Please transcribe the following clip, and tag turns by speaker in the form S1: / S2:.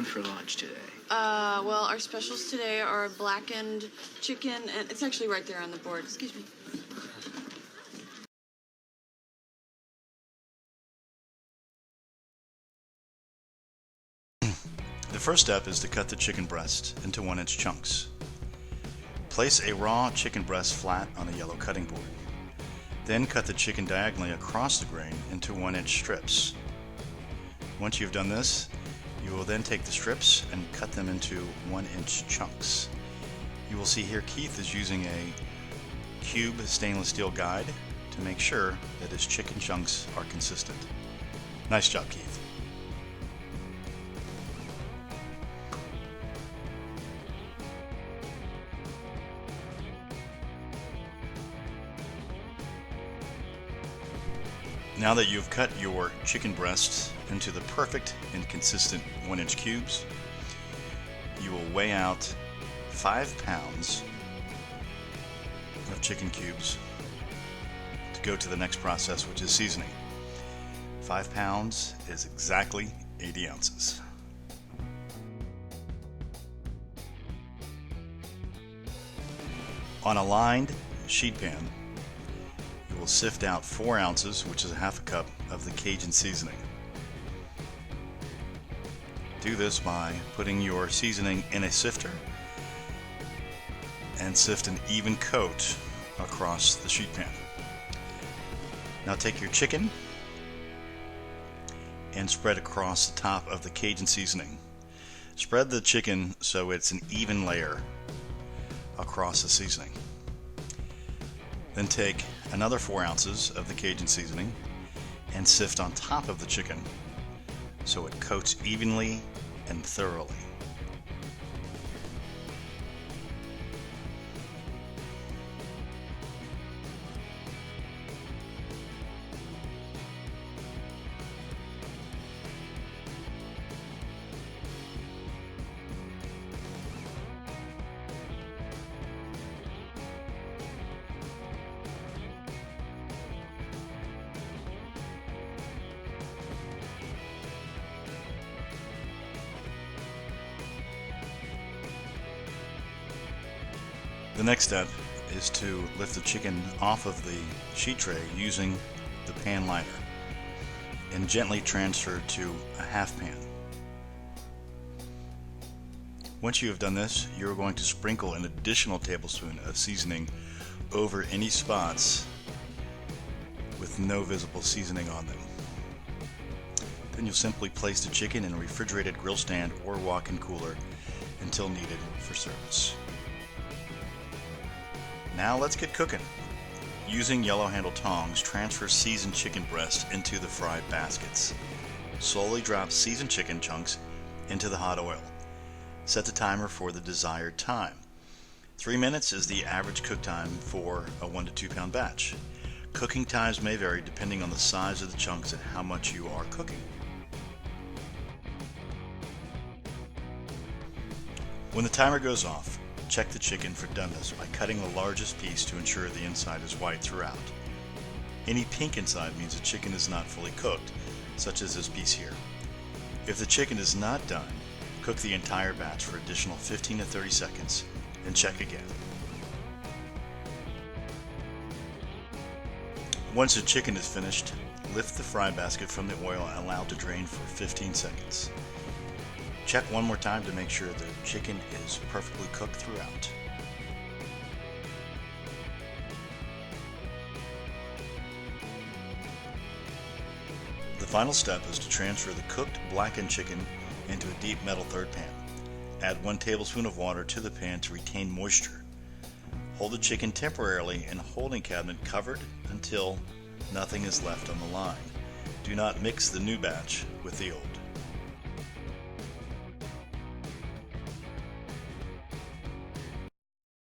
S1: doing for lunch today?
S2: Well, our specials today are blackened chicken, and it's actually right there on the board. Excuse me.
S3: The first step is to cut the chicken breast into 1-inch chunks. Place a raw chicken breast flat on a yellow cutting board. Then cut the chicken diagonally across the grain into 1-inch strips. Once you've done this, you will then take the strips and cut them into 1-inch chunks. You will see here Keith is using a cube stainless steel guide to make sure that his chicken chunks are consistent. Nice job, Keith. Now that you've cut your chicken breasts into the perfect and consistent 1-inch cubes, you will weigh out 5 pounds of chicken cubes to go to the next process, which is seasoning. 5 pounds is exactly 80 ounces. On a lined sheet pan, you will sift out 4 ounces, which is a half a cup, of the Cajun seasoning. Do this by putting your seasoning in a sifter and sift an even coat across the sheet pan. Now take your chicken and spread across the top of the Cajun seasoning. Spread the chicken so it's an even layer across the seasoning. Then take another 4 ounces of the Cajun seasoning and sift on top of the chicken so it coats evenly and thoroughly. The next step is to lift the chicken off of the sheet tray using the pan liner and gently transfer to a half pan. Once you have done this, you're going to sprinkle an additional tablespoon of seasoning over any spots with no visible seasoning on them. Then you'll simply place the chicken in a refrigerated grill stand or walk-in cooler until needed for service. Now let's get cooking. Using yellow handle tongs, transfer seasoned chicken breast into the fried baskets. Slowly drop seasoned chicken chunks into the hot oil. Set the timer for the desired time. 3 minutes is the average cook time for a 1 to 2 pound batch. Cooking times may vary depending on the size of the chunks and how much you are cooking. When the timer goes off, check the chicken for doneness by cutting the largest piece to ensure the inside is white throughout. Any pink inside means the chicken is not fully cooked, such as this piece here. If the chicken is not done, cook the entire batch for additional 15 to 30 seconds and check again. Once the chicken is finished, lift the fry basket from the oil and allow it to drain for 15 seconds. Check one more time to make sure the chicken is perfectly cooked throughout. The final step is to transfer the cooked blackened chicken into a deep metal third pan. Add 1 tablespoon of water to the pan to retain moisture. Hold the chicken temporarily in a holding cabinet covered until nothing is left on the line. Do not mix the new batch with the old.